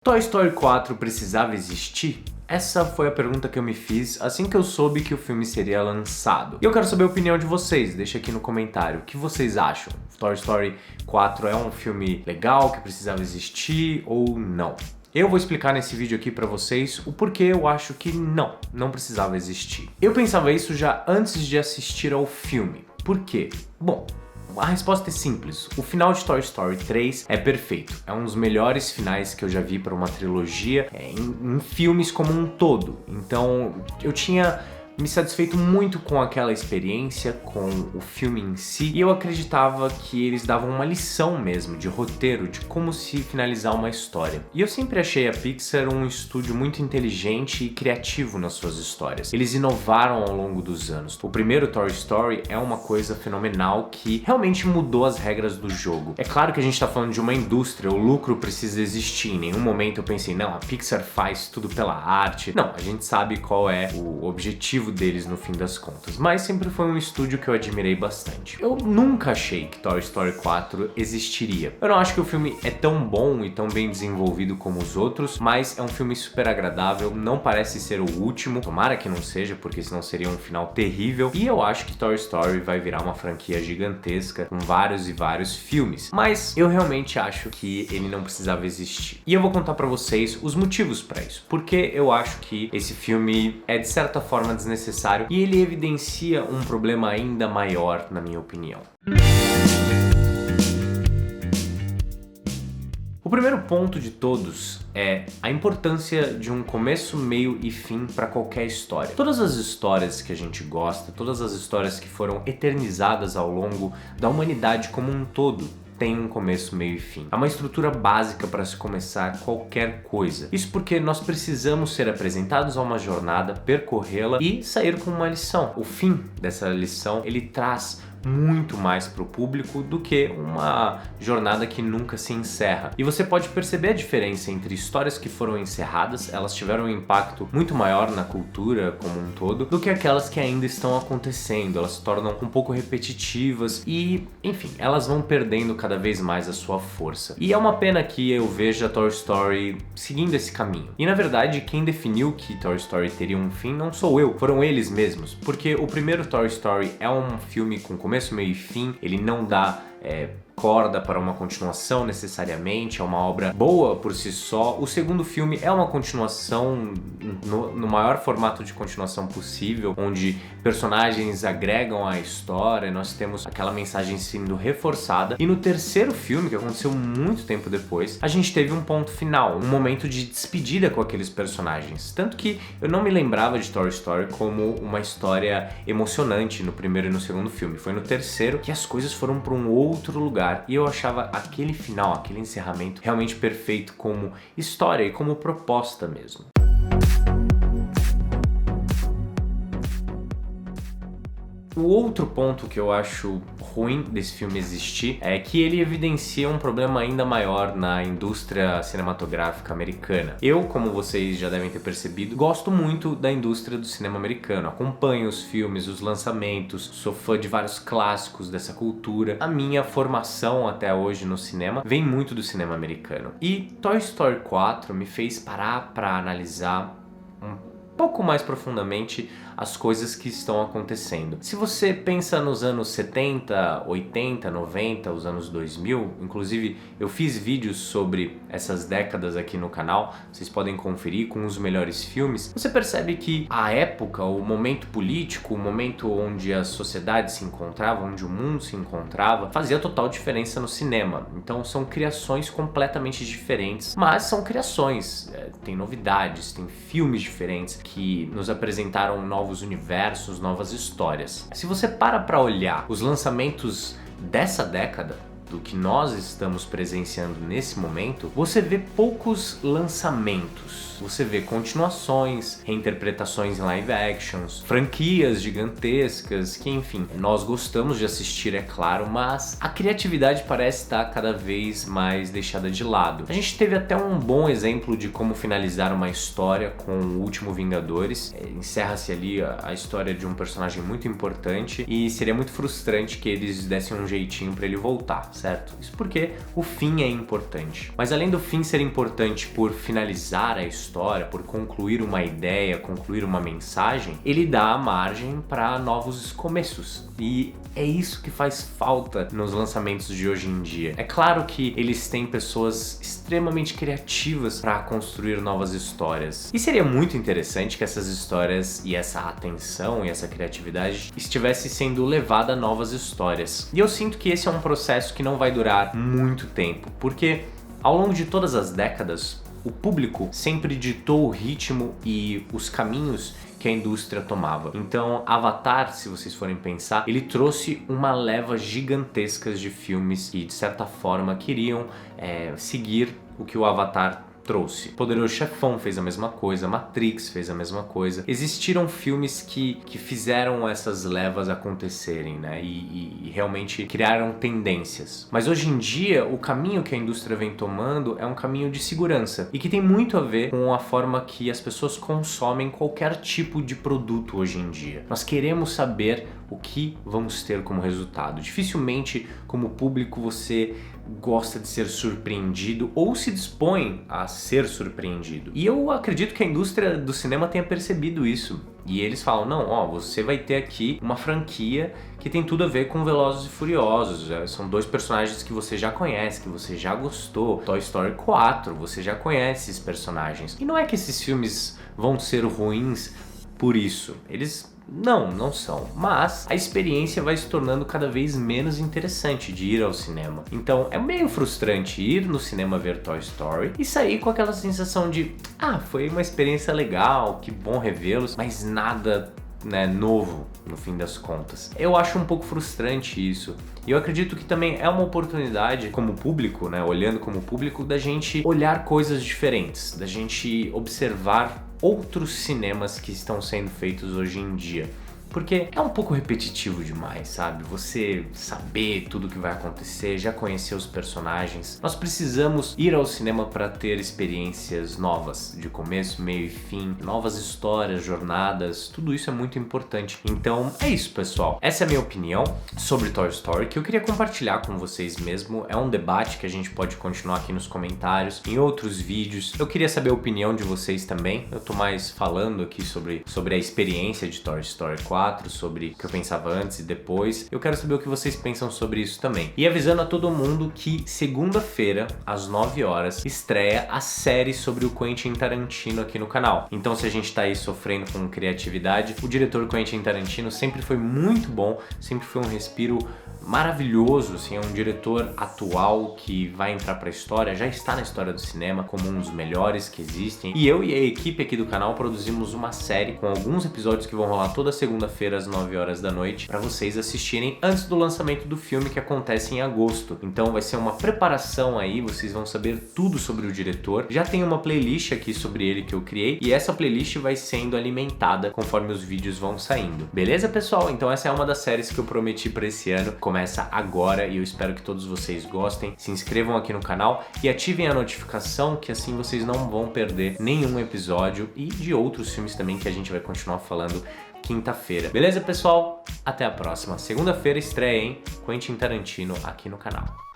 Toy Story 4 precisava existir? Essa foi a pergunta que eu me fiz assim que eu soube que o filme seria lançado. E eu quero saber a opinião de vocês, deixa aqui no comentário. O que vocês acham? Toy Story 4 é um filme legal, que precisava existir ou não? Eu vou explicar nesse vídeo aqui pra vocês o porquê eu acho que não precisava existir. Eu pensava isso já antes de assistir ao filme. Por quê? Bom, a resposta é simples. O final de Toy Story 3 é perfeito. É um dos melhores finais que eu já vi para uma trilogia em filmes como um todo. Então, eu tinha me satisfeito muito com aquela experiência, com o filme em si, e eu acreditava que eles davam uma lição mesmo de roteiro, de como se finalizar uma história. E eu sempre achei a Pixar um estúdio muito inteligente e criativo nas suas histórias. Eles inovaram ao longo dos anos. O primeiro Toy Story é uma coisa fenomenal que realmente mudou as regras do jogo. É claro que a gente tá falando de uma indústria, o lucro precisa existir. Em nenhum momento eu pensei, não, a Pixar faz tudo pela arte. Não, a gente sabe qual é o objetivo deles no fim das contas, mas sempre foi um estúdio que eu admirei bastante. Eu nunca achei que Toy Story 4 existiria. Eu não acho que o filme é tão bom e tão bem desenvolvido como os outros, mas é um filme super agradável, não parece ser o último, tomara que não seja, porque senão seria um final terrível, e eu acho que Toy Story vai virar uma franquia gigantesca, com vários e vários filmes, mas eu realmente acho que ele não precisava existir. E eu vou contar pra vocês os motivos pra isso, porque eu acho que esse filme é de certa forma desnecessário e ele evidencia um problema ainda maior, na minha opinião. O primeiro ponto de todos é a importância de um começo, meio e fim para qualquer história. Todas as histórias que a gente gosta, todas as histórias que foram eternizadas ao longo da humanidade como um todo, tem um começo, meio e fim. É uma estrutura básica para se começar qualquer coisa. Isso porque nós precisamos ser apresentados a uma jornada, percorrê-la e sair com uma lição. O fim dessa lição, ele traz muito mais para o público do que uma jornada que nunca se encerra. E você pode perceber a diferença entre histórias que foram encerradas, elas tiveram um impacto muito maior na cultura como um todo, do que aquelas que ainda estão acontecendo. Elas se tornam um pouco repetitivas e, enfim, elas vão perdendo cada vez mais a sua força. E é uma pena que eu veja Toy Story seguindo esse caminho. E na verdade, quem definiu que Toy Story teria um fim não sou eu, foram eles mesmos. Porque o primeiro Toy Story é um filme com começo, meio e fim, ele não dá corda para uma continuação necessariamente, é uma obra boa por si só. O segundo filme é uma continuação no maior formato de continuação possível, onde personagens agregam à história, nós temos aquela mensagem sendo reforçada. E no terceiro filme, que aconteceu muito tempo depois, a gente teve um ponto final, um momento de despedida com aqueles personagens. Tanto que eu não me lembrava de Toy Story como uma história emocionante no primeiro e no segundo filme. Foi no terceiro que as coisas foram para um outro lugar. E eu achava aquele final, aquele encerramento realmente perfeito como história e como proposta mesmo. O outro ponto que eu acho ruim desse filme existir é que ele evidencia um problema ainda maior na indústria cinematográfica americana. Eu, como vocês já devem ter percebido, gosto muito da indústria do cinema americano. Acompanho os filmes, os lançamentos, sou fã de vários clássicos dessa cultura. A minha formação até hoje no cinema vem muito do cinema americano. E Toy Story 4 me fez parar para analisar um pouco mais profundamente as coisas que estão acontecendo. Se você pensa nos anos 70, 80, 90, os anos 2000, inclusive eu fiz vídeos sobre essas décadas aqui no canal, vocês podem conferir com os melhores filmes, você percebe que a época, o momento político, o momento onde a sociedade se encontrava, onde o mundo se encontrava, fazia total diferença no cinema. Então são criações completamente diferentes, mas são criações, tem novidades, tem filmes diferentes que nos apresentaram novos universos, novas histórias. Se você para olhar os lançamentos dessa década, do que nós estamos presenciando nesse momento, você vê poucos lançamentos. você vê continuações, reinterpretações em live actions, franquias gigantescas, que enfim, nós gostamos de assistir, é claro, mas a criatividade parece estar cada vez mais deixada de lado. A gente teve até um bom exemplo de como finalizar uma história com o último Vingadores. Encerra-se ali a história de um personagem muito importante e seria muito frustrante que eles dessem um jeitinho pra ele voltar, certo? Isso porque o fim é importante. Mas além do fim ser importante por finalizar a história, por concluir uma ideia, concluir uma mensagem, ele dá margem para novos começos. E é isso que faz falta nos lançamentos de hoje em dia. É claro que eles têm pessoas extremamente criativas para construir novas histórias. E seria muito interessante que essas histórias e essa atenção e essa criatividade estivesse sendo levada a novas histórias. E eu sinto que esse é um processo que não vai durar muito tempo, porque ao longo de todas as décadas, o público sempre ditou o ritmo e os caminhos que a indústria tomava. Então, Avatar, se vocês forem pensar, ele trouxe uma leva gigantesca de filmes que, de certa forma, queriam seguir o que o Avatar trouxe. Poderoso Chefão fez a mesma coisa, Matrix fez a mesma coisa. Existiram filmes que fizeram essas levas acontecerem, né? E realmente criaram tendências. Mas hoje em dia, o caminho que a indústria vem tomando é um caminho de segurança e que tem muito a ver com a forma que as pessoas consomem qualquer tipo de produto hoje em dia. Nós queremos saber o que vamos ter como resultado. Dificilmente, como público, você gosta de ser surpreendido ou se dispõe a ser surpreendido. E eu acredito que a indústria do cinema tenha percebido isso. E eles falam, não, ó, você vai ter aqui uma franquia que tem tudo a ver com Velozes e Furiosos. São dois personagens que você já conhece, que você já gostou. Toy Story 4, você já conhece esses personagens. E não é que esses filmes vão ser ruins por isso. Eles não são. Mas a experiência vai se tornando cada vez menos interessante de ir ao cinema. Então é meio frustrante ir no cinema ver Toy Story e sair com aquela sensação de foi uma experiência legal, que bom revê-los, mas nada novo no fim das contas. Eu acho um pouco frustrante isso. E eu acredito que também é uma oportunidade como público, olhando como público, da gente olhar coisas diferentes, da gente observar outros cinemas que estão sendo feitos hoje em dia. Porque é um pouco repetitivo demais, sabe? Você saber tudo o que vai acontecer, já conhecer os personagens. Nós precisamos ir ao cinema para ter experiências novas, de começo, meio e fim, novas histórias, jornadas, tudo isso é muito importante. Então é isso, pessoal. Essa é a minha opinião sobre Toy Story, que eu queria compartilhar com vocês mesmo. É um debate que a gente pode continuar aqui nos comentários, em outros vídeos. Eu queria saber a opinião de vocês também. Eu tô mais falando aqui sobre a experiência de Toy Story 4, sobre o que eu pensava antes e depois. Eu quero saber o que vocês pensam sobre isso também. E avisando a todo mundo que segunda-feira, às 9 horas, estreia a série sobre o Quentin Tarantino aqui no canal. Então, se a gente tá aí sofrendo com criatividade, o diretor Quentin Tarantino sempre foi muito bom, sempre foi um respiro maravilhoso, assim, é um diretor atual que vai entrar pra história, já está na história do cinema como um dos melhores que existem. E eu e a equipe aqui do canal produzimos uma série com alguns episódios que vão rolar toda segunda-feira às 9 horas da noite pra vocês assistirem antes do lançamento do filme, que acontece em agosto. Então vai ser uma preparação aí, vocês vão saber tudo sobre o diretor. Já tem uma playlist aqui sobre ele que eu criei e essa playlist vai sendo alimentada conforme os vídeos vão saindo. Beleza, pessoal? Então essa é uma das séries que eu prometi pra esse ano. Começa agora e eu espero que todos vocês gostem. Se inscrevam aqui no canal e ativem a notificação, que assim vocês não vão perder nenhum episódio e de outros filmes também que a gente vai continuar falando quinta-feira. Beleza, pessoal? Até a próxima. Segunda-feira estreia, hein? Quentin Tarantino aqui no canal.